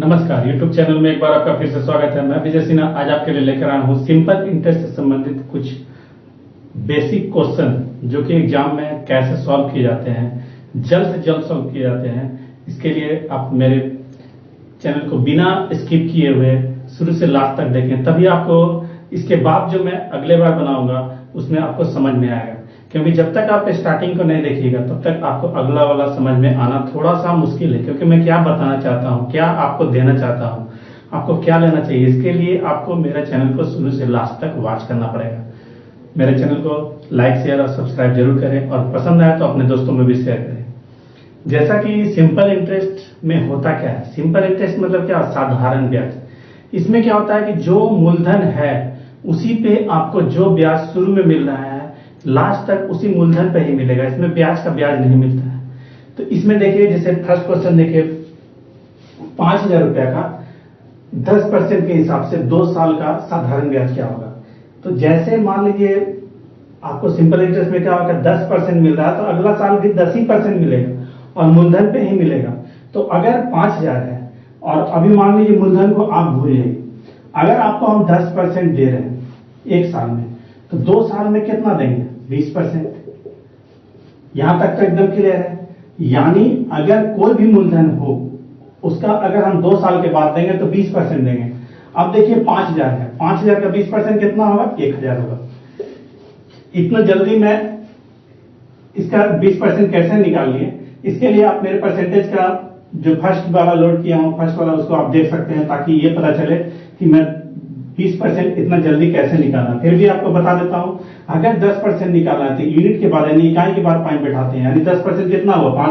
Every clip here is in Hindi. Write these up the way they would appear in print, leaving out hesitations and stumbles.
नमस्कार, YouTube चैनल में एक बार आपका फिर से स्वागत है। मैं विजय सिन्हा आज आपके लिए लेकर आया हूँ सिंपल इंटरेस्ट से संबंधित कुछ बेसिक क्वेश्चन जो कि एग्जाम में कैसे सॉल्व किए जाते हैं, जल्द से जल्द सॉल्व किए जाते हैं। इसके लिए आप मेरे चैनल को बिना स्किप किए हुए शुरू से लास्ट तक देखें, तभी आपको इसके बाद जो मैं अगले बार बनाऊंगा उसमें आपको समझ में आएगा। क्योंकि जब तक आप स्टार्टिंग को नहीं देखिएगा तब तक आपको अगला वाला समझ में आना थोड़ा सा मुश्किल है। क्योंकि मैं क्या बताना चाहता हूँ, क्या आपको देना चाहता हूँ, आपको क्या लेना चाहिए, इसके लिए आपको मेरे चैनल को शुरू से लास्ट तक वॉच करना पड़ेगा। मेरे चैनल को लाइक शेयर और सब्सक्राइब जरूर करें और पसंद आए तो अपने दोस्तों में भी शेयर करें। जैसा कि सिंपल इंटरेस्ट में होता क्या है, सिंपल इंटरेस्ट मतलब क्या, साधारण ब्याज। इसमें क्या होता है कि जो मूलधन है उसी पे आपको जो ब्याज शुरू में मिल रहा है लास्ट तक उसी मूलधन पे ही मिलेगा। इसमें ब्याज का ब्याज नहीं मिलता है। तो इसमें देखिए, जैसे फर्स्ट क्वेश्चन देखिए, 5,000 रुपया का 10% के हिसाब से 2 साल का साधारण ब्याज क्या होगा। तो जैसे मान लीजिए आपको सिंपल इंटरेस्ट में क्या होगा, 10% मिल रहा है तो अगला साल भी 10% मिलेगा और मूलधन पे ही मिलेगा। तो अगर 5,000 है और अभी मान लीजिए मूलधन को आप भूल जाइए, अगर आपको हम 10% दे रहे हैं एक साल में तो 2 साल में कितना देंगे, 20%। यहां तक तो एकदम क्लियर है। यानी अगर कोई भी मूलधन हो उसका अगर हम 2 साल के बाद देंगे तो 20% देंगे। अब देखिए 5,000 है, 5,000 का 20% कितना होगा, 1,000 होगा। इतना जल्दी मैं इसका 20% कैसे निकाल लिए, इसके लिए आप मेरे परसेंटेज का जो फर्स्ट वाला लोड किया हूं, फर्स्ट वाला, उसको आप देख सकते हैं ताकि ये पता चले कि मैं 20% इतना जल्दी कैसे निकालना। फिर भी आपको बता देता हूं, अगर 10% निकालना है तो यूनिट के बाद यानी इकाई के बाद पॉइंट बैठाते हैं। यानी 10% कितना हुआ,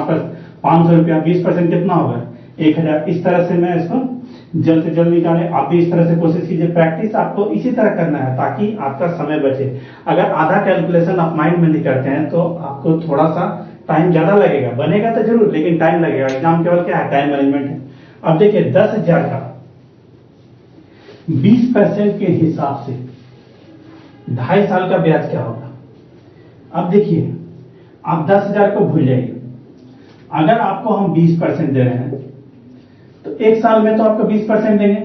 500 रुपया, 20% कितना होगा, 1,000। इस तरह से मैं इसको जल्द से जल्द निकाले। आप भी इस तरह से कोशिश कीजिए। प्रैक्टिस आपको इसी तरह करना है ताकि आपका समय बचे। अगर आधा कैलकुलेशन आप माइंड में नहीं करते हैं तो आपको थोड़ा सा टाइम ज्यादा लगेगा, बनेगा तो जरूर लेकिन टाइम लगेगा। एग्जाम केवल क्या है, टाइम मैनेजमेंट है। अब देखिए 10,000 का 20% के हिसाब से 2.5 साल का ब्याज क्या होगा। अब देखिए आप 10,000 को भूल जाइए, अगर आपको हम 20% दे रहे हैं तो एक साल में तो आपको 20% देंगे,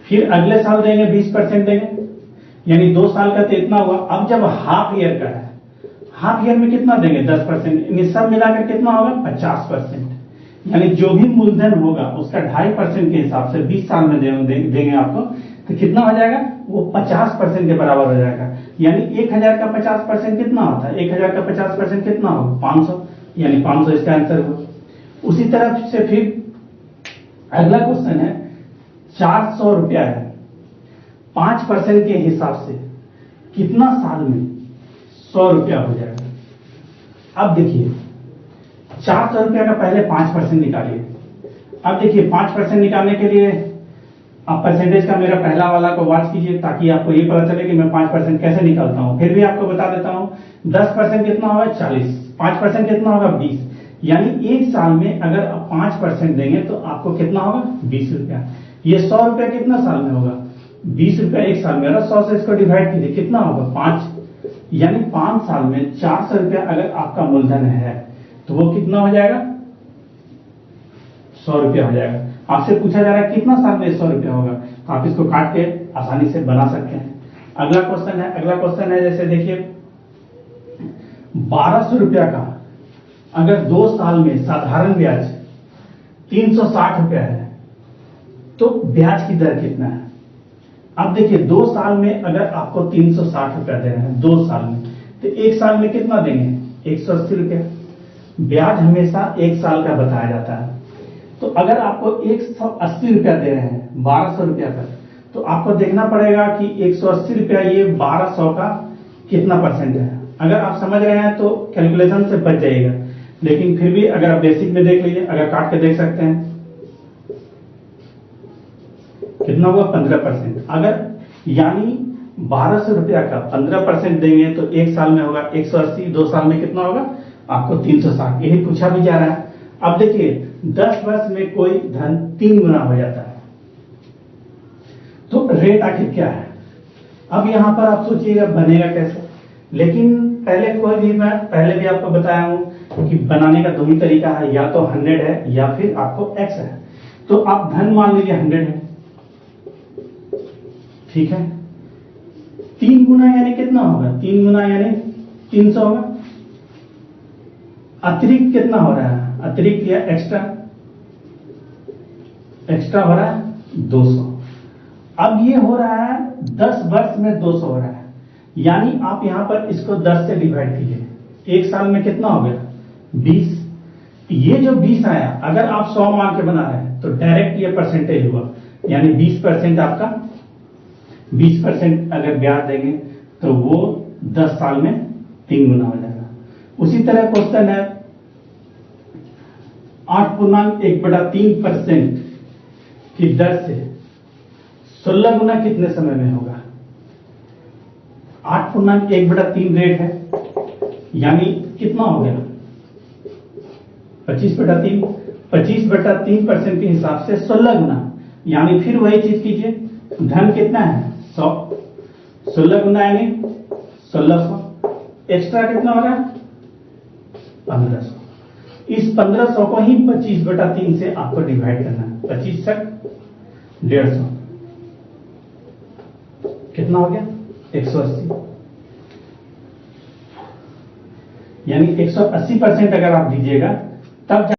फिर अगले साल देंगे 20% देंगे, यानी 2 साल का तो इतना हुआ। अब जब हाफ ईयर का है, हाफ ईयर में कितना देंगे, 10%, यानी सब मिलाकर कितना होगा, 50%। यानी जो भी मूलधन होगा उसका 2.5% के हिसाब से 20 साल में देंगे आपको, तो कितना हो जाएगा, वो 50% के बराबर हो जाएगा। यानी 1,000 का 50% कितना होता है, 1,000 का 50% कितना होगा, 500। यानी 500 इसका आंसर हुआ। उसी तरह से फिर अगला क्वेश्चन है, 400 रुपया है, 5% के हिसाब से कितना साल में 100 रुपया हो जाएगा। अब देखिए 400 रुपया का पहले 5% निकालिए। अब देखिए 5% निकालने के लिए आप परसेंटेज का मेरा पहला वाला को वॉच कीजिए ताकि आपको ये पता चले कि मैं 5% कैसे निकालता हूं। फिर भी आपको बता देता हूं, 10% कितना होगा, 40, 5% कितना होगा, 20। यानी एक साल में अगर आप 5% देंगे तो आपको कितना होगा, 20 रुपया। ये 100 रुपया कितना साल में होगा, 20 रुपया एक साल में। अगर 100 से इसको डिवाइड कीजिए कितना होगा, 5। यानी 5 साल में 400 रुपया अगर आपका मूलधन है तो वो कितना हो जाएगा, 100 रुपया हो जाएगा। आपसे पूछा जा रहा है कितना साल में 100 रुपया होगा, तो आप इसको काट के आसानी से बना सकते हैं। अगला क्वेश्चन है जैसे देखिए 1,200 रुपया का अगर 2 साल में साधारण ब्याज 360 रुपया है तो ब्याज की दर कितना है। अब देखिए 2 साल में अगर आपको 360 रुपया दे रहे हैं 2 साल में, तो एक साल में कितना देंगे, 180 रुपया। ब्याज हमेशा एक साल का बताया जाता है। तो अगर आपको 180 रुपया दे रहे हैं 1,200 रुपया का, तो आपको देखना पड़ेगा कि 180 रुपया ये 1,200 का कितना परसेंट है। अगर आप समझ रहे हैं तो कैलकुलेशन से बच जाइएगा, लेकिन फिर भी अगर आप बेसिक में देख लीजिए, अगर काट के देख सकते हैं कितना हुआ, 15%। अगर यानी 1,200 रुपया का 15% देंगे तो एक साल में होगा 180, 2 साल में कितना होगा आपको 360। यही पूछा भी जा रहा है। अब देखिए 10 वर्ष में कोई धन 3 गुना हो जाता है, तो रेट आखिर क्या है। अब यहां पर आप सोचिएगा बनेगा कैसे, लेकिन मैं पहले भी आपको बताया हूं कि बनाने का 2 ही तरीका है, या तो 100 है या फिर आपको x है। तो आप धन मान लीजिए 100 है, ठीक है। 3 गुना यानी कितना होगा? 3 गुना यानी 300 होगा। अतिरिक्त कितना हो रहा है? अतिरिक्त या एक्स्ट्रा हो रहा है 200। अब ये हो रहा है 10 वर्ष में 200 हो रहा है, यानी आप यहां पर इसको 10 से डिवाइड कीजिए। एक साल में कितना हो गया? 20। ये जो 20 आया, अगर आप 100 मान के बना रहे हैं तो डायरेक्ट ये परसेंटेज हुआ, यानी 20% आपका 20% अगर ब्याज देंगे तो वो 10 साल में 3 गुना हो जाएगा। उसी तरह क्वेश्चन है 8.1/3% की दर से 16 गुना कितने समय में होगा? 8.1/3 रेट है, यानी कितना हो गया? 25/3। 25/3% के हिसाब से 16 गुना, यानी फिर वही चीज कीजिए, धन कितना है? 100। 16 गुना यानी 1600। एक्स्ट्रा कितना हो रहा है? 1500। इस 1500 को ही 25/3 से आपको डिवाइड करना है। 25 से 150 कितना हो गया? 180। यानी 180% अगर आप दीजिएगा तब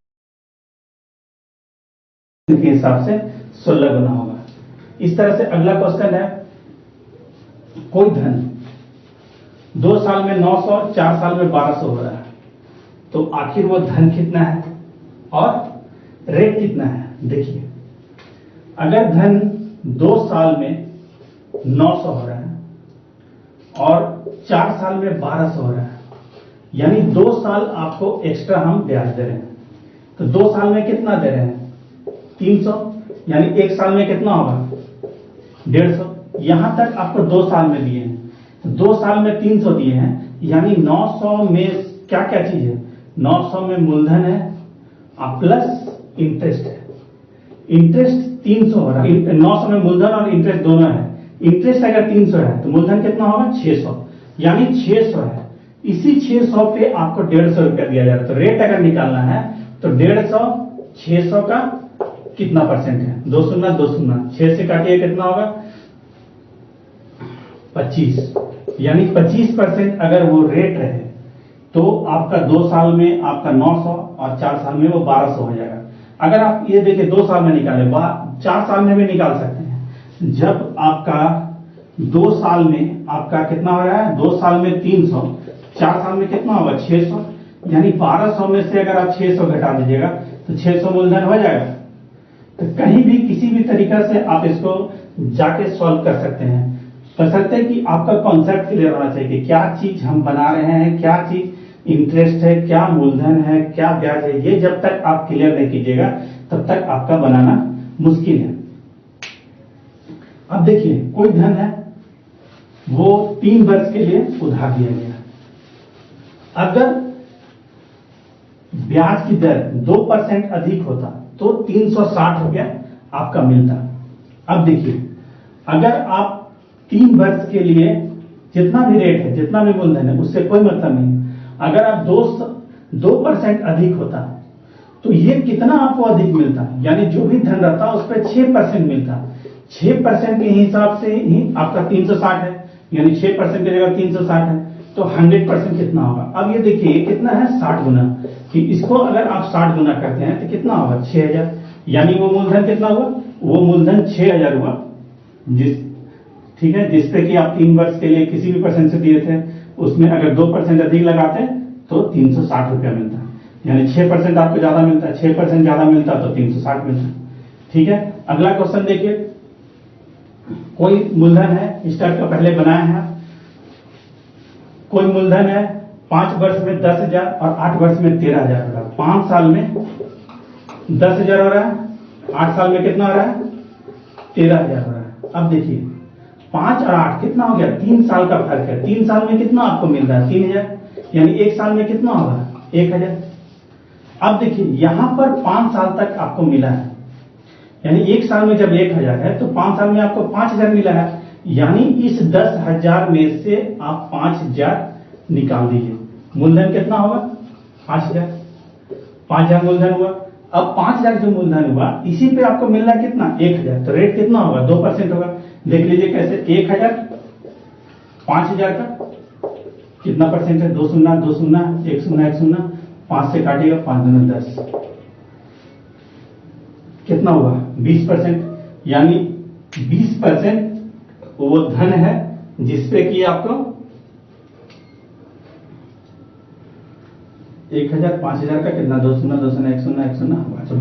के हिसाब से 16 गुना होगा। इस तरह से अगला क्वेश्चन है, कोई धन 2 साल में 900, 4 साल में 1200 हो रहा है, तो आखिर वो धन कितना है और रेट कितना है? देखिए, अगर धन 2 साल में 900 हो रहा है और 4 साल में 1200 हो रहा है, यानी 2 साल आपको एक्स्ट्रा हम ब्याज दे रहे हैं, तो 2 साल में कितना दे रहे हैं? 300, यानी एक साल में कितना होगा? 150। यहां तक आपको 2 साल में दिए हैं, तो 2 साल में 300 दिए हैं, यानी 900 में क्या क्या चीज है? 900 में मूलधन है प्लस इंटरेस्ट है। इंटरेस्ट 300 हो रहा है, 900 में मूलधन और इंटरेस्ट दोनों है। इंटरेस्ट अगर 300 है तो मूलधन कितना होगा? 600, यानी 600 है। इसी 600 पे आपको 150 रुपया दिया जा रहा है। तो रेट अगर निकालना है तो 150 600 का कितना परसेंट है? 2 शून्य 2 शून्य, 6 से काटिए कितना होगा? 25, यानी 25% अगर वो रेट रहे तो आपका 2 साल में आपका 900 और 4 साल में वो 1200 हो जाएगा। अगर आप ये देखिए 2 साल में निकाले, 4 साल में भी निकाल सकते हैं। जब आपका 2 साल में आपका कितना हो रहा है? 2 साल में 300, 4 साल में कितना होगा? 600, यानी 1200 में से अगर आप 600 घटा दीजिएगा तो 600 मूलधन हो जाएगा। तो कहीं भी किसी भी तरीका से आप इसको जाके सॉल्व कर सकते हैं, बशर्ते कि आपका कॉन्सेप्ट क्लियर होना चाहिए कि क्या चीज हम बना रहे हैं, क्या चीज इंटरेस्ट है, क्या मूलधन है, क्या ब्याज है। ये जब तक आप क्लियर नहीं कीजिएगा तब तक आपका बनाना मुश्किल है। अब देखिए, कोई धन है वो 3 वर्ष के लिए उधार दिया गया, अगर ब्याज की दर 2% अधिक होता तो 360 रुपया आपका मिलता। अब देखिए, अगर आप 3 वर्ष के लिए जितना भी रेट है, जितना भी मूलधन है, उससे कोई मतलब नहीं। अगर आप 2% अधिक होता तो ये कितना आपको अधिक मिलता? यानी जो भी धन रहता उस पर 6% मिलता। 6% के हिसाब से ही आपका 360 है, यानी 6% की जगह 360 है, तो 100% कितना होगा? अब ये देखिए, ये कितना है? 60 गुना। कि इसको अगर आप 60 गुना करते हैं तो कितना होगा? 6000, यानी वो मूलधन कितना हुआ? वो मूलधन 6000 हुआ, ठीक है, जिसपे कि आप 3 वर्ष के लिए किसी भी परसेंट से दिए थे, उसमें अगर 2% अधिक लगाते तो 360 रुपया मिलता, यानी 6% आपको ज्यादा मिलता है। 6% ज्यादा मिलता तो 360 मिलता, ठीक है। अगला क्वेश्चन देखिए, कोई मूलधन है, इस टाइप का पहले बनाया है। कोई मूलधन है 5 वर्ष में 10,000 और 8 वर्ष में 13,000 हो रहा है। 5 साल में 10,000 हो रहा है, 8 साल में कितना हो रहा है? 13,000 हो रहा है। अब देखिए, 5 और 8 कितना हो गया? 3 साल का फर्क है। 3 साल में कितना आपको मिल रहा है? 3,000, यानी 1 साल में कितना होगा? 1,000। अब देखिए, यहां पर 5 साल तक आपको मिला है, यानी 1 साल में जब 1,000 है तो 5 साल में आपको 5,000 मिला है, यानी इस 10,000 में से आप 5,000 निकाल दीजिए। मूलधन कितना होगा? 5,000। 5,000 मूलधन हुआ। अब 5,000 जो मूलधन हुआ इसी पे आपको मिल रहा है कितना 1,000, तो रेट कितना होगा 2% होगा। देख लीजिए कैसे 1,000 5,000 का कितना परसेंट है 2 शून्य 2 शून्य 1 शून्य 1 शून्य 5 से काटिएगा 5 दूनी 10 कितना हुआ 20%, यानी 20% वो धन है जिसपे कि आपको 1,000 5,000 का कितना 2 शून्य 2 शून्य 1 शून्य 1 शून्य हुआ, तो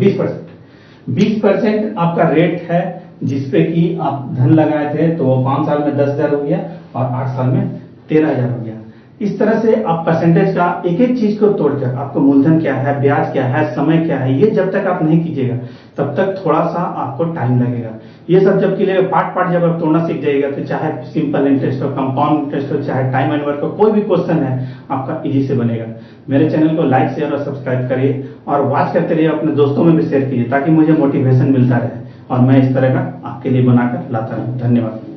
20% आपका रेट है जिसपे कि आप धन लगाए थे, तो वो 5 साल में 10,000 हो गया और 8 साल में 13,000 हो गया। इस तरह से आप परसेंटेज का एक एक चीज को तोड़कर आपको मूलधन क्या है, ब्याज क्या है, समय क्या है, ये जब तक आप नहीं कीजिएगा तब तक थोड़ा सा आपको टाइम लगेगा। ये सब जब कीजिएगा पार्ट जब आप तोड़ना सीख जाइएगा तो चाहे सिंपल इंटरेस्ट हो, कंपाउंड इंटरेस्ट हो, चाहे टाइम एंड वर्क हो, कोई भी क्वेश्चन है आपका इजी से बनेगा। मेरे चैनल को लाइक शेयर और सब्सक्राइब करिए और वॉच करते रहिए, अपने दोस्तों में भी शेयर कीजिए ताकि मुझे मोटिवेशन मिलता रहे और मैं इस तरह का आपके लिए बनाकर लाता रहूं। धन्यवाद।